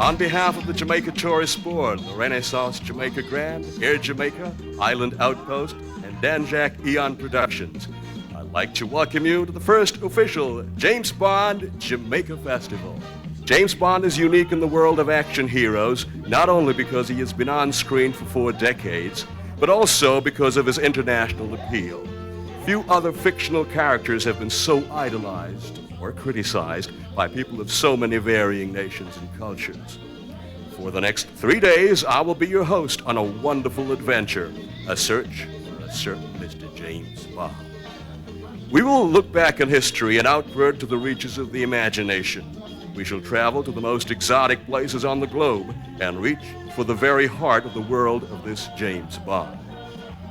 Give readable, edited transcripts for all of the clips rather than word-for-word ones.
On behalf of the Jamaica Tourist Board, the Renaissance Jamaica Grand, Air Jamaica, Island Outpost, and Danjak Eon Productions, I'd like to welcome you to the first official James Bond Jamaica Festival. James Bond is unique in the world of action heroes, not only because he has been on screen for 4 decades, but also because of his international appeal. Few other fictional characters have been so idolized or criticized by people of so many varying nations and cultures. For the next 3 days, I will be your host on a wonderful adventure, a search for a certain Mr. James Bond. We will look back in history and outward to the reaches of the imagination. We shall travel to the most exotic places on the globe and reach for the very heart of the world of this James Bond.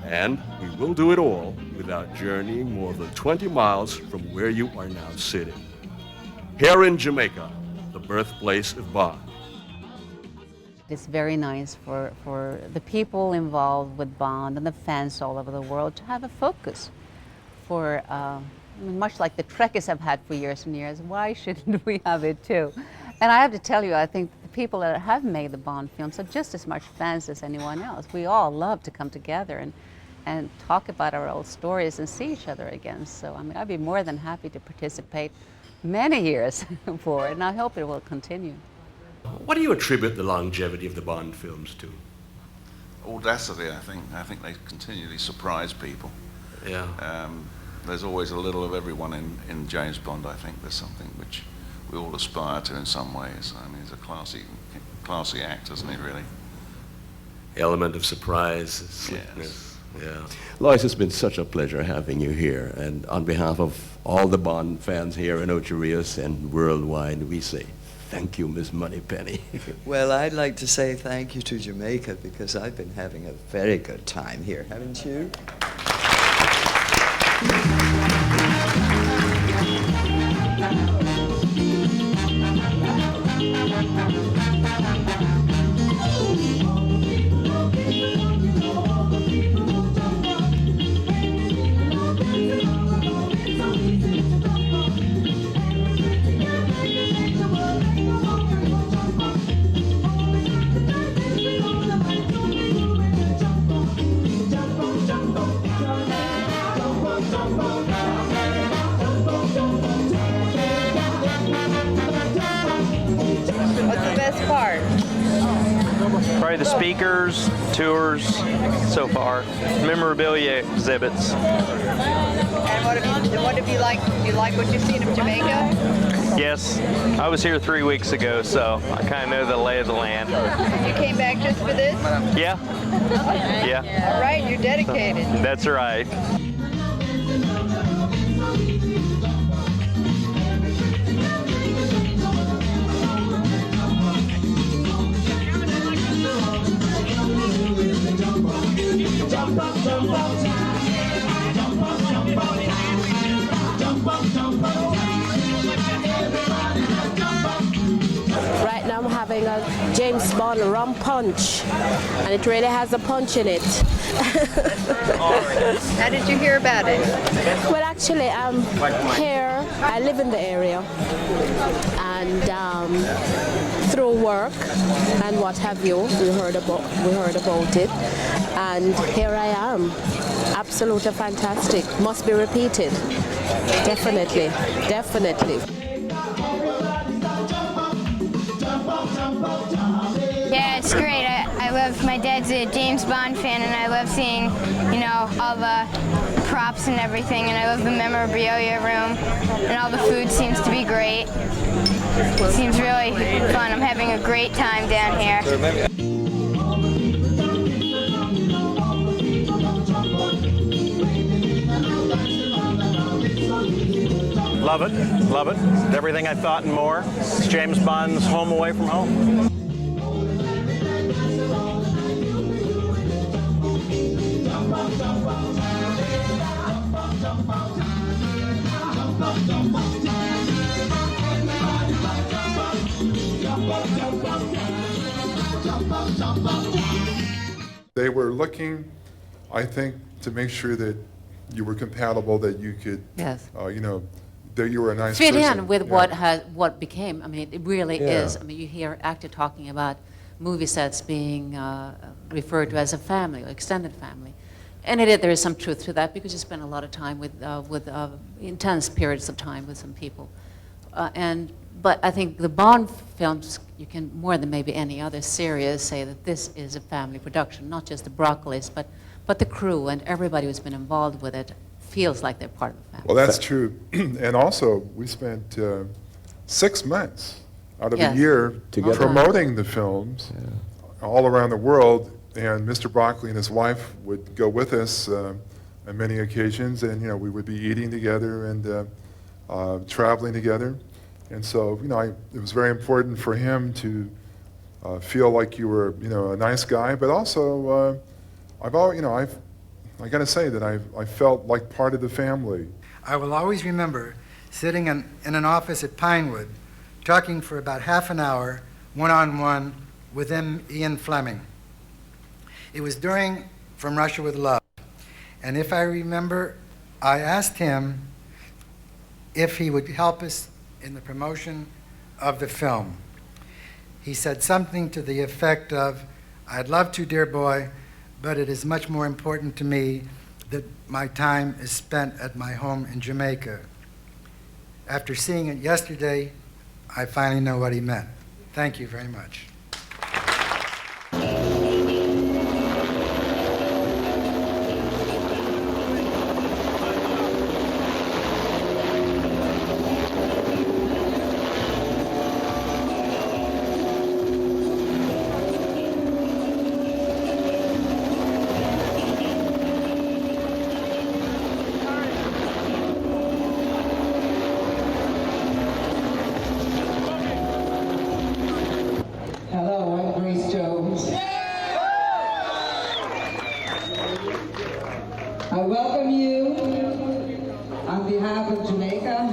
And we will do it all without journeying more than 20 miles from where you are now sitting. Here in Jamaica, the birthplace of Bond. It's very nice for the people involved with Bond and the fans all over the world to have a focus for, much like the Trekkies have had for years and years, why shouldn't we have it too? And I have to tell you, I think the people that have made the Bond films are just as much fans as anyone else. We all love to come together and talk about our old stories and see each other again. So I mean, I'd be more than happy to participate many years for it, and I hope it will continue. What do you attribute the longevity of the Bond films to? Audacity, I think. I think they continually surprise people. Yeah. There's always a little of everyone in James Bond. I think there's something which we all aspire to in some ways. I mean, he's a classy actor, isn't he, really? Element of surprise, slickness. Yes. Yeah. Lois, it's been such a pleasure having you here. And on behalf of all the Bond fans here in Ocho Rios and worldwide, we say thank you, Miss Moneypenny. Well, I'd like to say thank you to Jamaica because I've been having a very good time here, haven't you? Probably the speakers, tours so far, memorabilia exhibits. And what have you liked? Do you like what you've seen of Jamaica? Yes, I was here 3 weeks ago, so I kind of know the lay of the land. You came back just for this? Yeah. Yeah. All right, you're dedicated. That's right. Right now I'm having a James Bond rum punch, and it really has a punch in it. How did you hear about it? Well, actually, I'm here. I live in the area, and through work and what have you, we heard about it, and here I am. Absolutely fantastic. Must be repeated. Definitely, definitely. Yeah, it's great. I love, my dad's a James Bond fan, and I love seeing, you know, all the props and everything, and I love the memorabilia room, and all the food seems to be great. It seems really fun. I'm having a great time down here. Love it, love it. Everything I thought and more. It's James Bond's home away from home. They were looking, I think, to make sure that you were compatible, that you could, Yes. that you were a nice fit person. in with Yeah. what became. I mean, it really Yeah. is. I mean, you hear actor talking about movie sets being referred to as a family, or extended family. And there is some truth to that because you spend a lot of time with intense periods of time with some people. But I think the Bond films, you can, more than maybe any other series, say that this is a family production, not just the Broccolis, but the crew and everybody who's been involved with it feels like they're part of the family. Well, that's true. And also, we spent 6 months out of Yes. a year Together. promoting the films all around the world. And Mr. Broccoli and his wife would go with us on many occasions, and we would be eating together and traveling together. And so, it was very important for him to feel like you were, a nice guy. But also, I got to say that I felt like part of the family. I will always remember sitting in an office at Pinewood, talking for about half an hour, one-on-one, with Ian Fleming. It was during From Russia with Love. And if I remember, I asked him if he would help us in the promotion of the film. He said something to the effect of, "I'd love to, dear boy, but it is much more important to me that my time is spent at my home in Jamaica." After seeing it yesterday, I finally know what he meant. Thank you very much. I welcome you on behalf of Jamaica,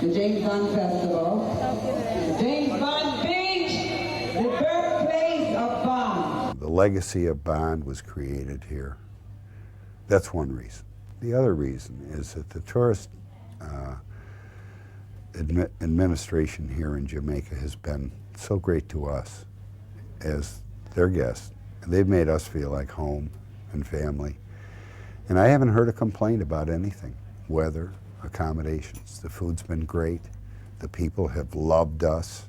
the James Bond Festival. James Bond Beach, the birthplace of Bond. The legacy of Bond was created here. That's one reason. The other reason is that the tourist administration here in Jamaica has been so great to us as their guests. They've made us feel like home and family. And I haven't heard a complaint about anything. Weather, accommodations. The food's been great. The people have loved us.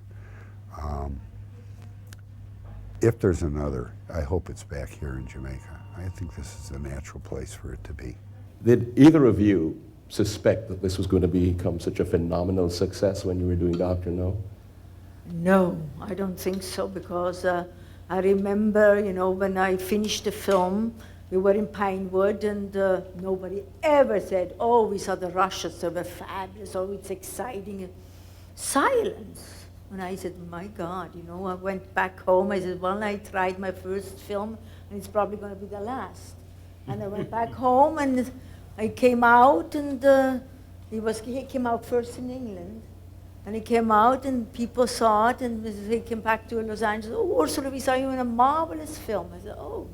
If there's another, I hope it's back here in Jamaica. I think this is a natural place for it to be. Did either of you suspect that this was going to become such a phenomenal success when you were doing Dr. No? No, I don't think so, because I remember, when I finished the film, we were in Pinewood, and nobody ever said, "Oh, we saw the Russians, they were fabulous, oh, it's exciting." Silence. And I said, my God, I went back home. I said, well, I tried my first film, and it's probably going to be the last. And I went back home, and I came out, and he came out first in England. And he came out, and people saw it, and he came back to Los Angeles. "Oh, Ursula, we saw you in a marvelous film." I said, "Oh,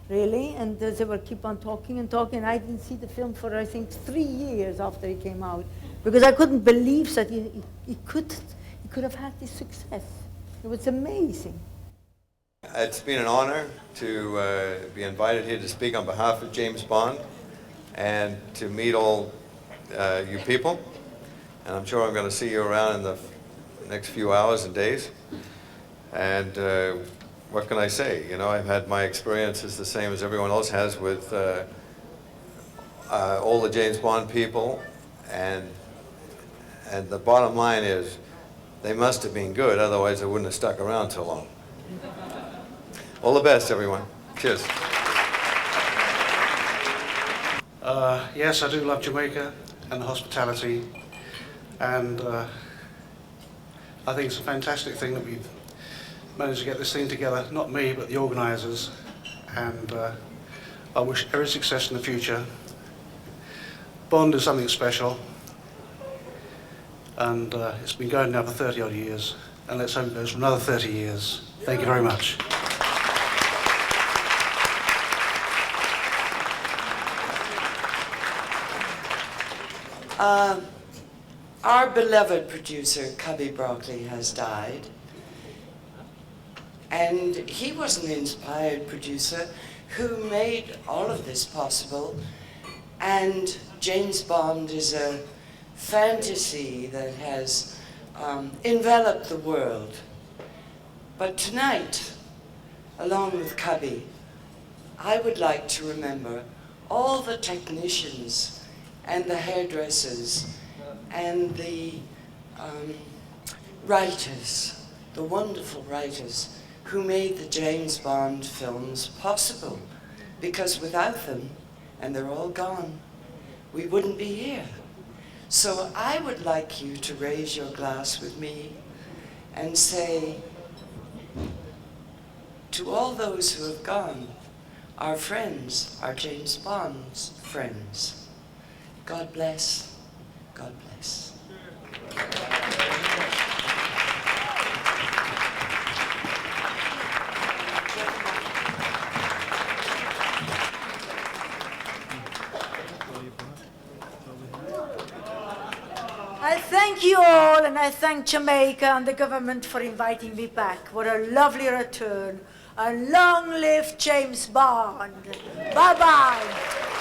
really?" And they would keep on talking and talking. And I didn't see the film for, I think, 3 years after he came out, because I couldn't believe that he could have had this success. It was amazing. It's been an honor to be invited here to speak on behalf of James Bond and to meet all you people. And I'm sure I'm going to see you around in the next few hours and days. And what can I say? I've had my experiences the same as everyone else has with all the James Bond people. And the bottom line is, they must have been good, otherwise they wouldn't have stuck around so long. All the best, everyone. Cheers. Yes, I do love Jamaica and the hospitality. And I think it's a fantastic thing that we've managed to get this thing together. Not me, but the organisers. And I wish every success in the future. Bond is something special. And it's been going now for 30 odd years. And let's hope it goes for another 30 years. Thank you very much. Our beloved producer, Cubby Broccoli, has died. And he was an inspired producer who made all of this possible. And James Bond is a fantasy that has enveloped the world. But tonight, along with Cubby, I would like to remember all the technicians and the hairdressers and the writers, the wonderful writers who made the James Bond films possible. Because without them, and they're all gone, we wouldn't be here. So I would like you to raise your glass with me and say, to all those who have gone, our friends, our James Bond's friends, God bless, God bless. I thank you all, and I thank Jamaica and the government for inviting me back. What a lovely return. And long live James Bond. Bye-bye.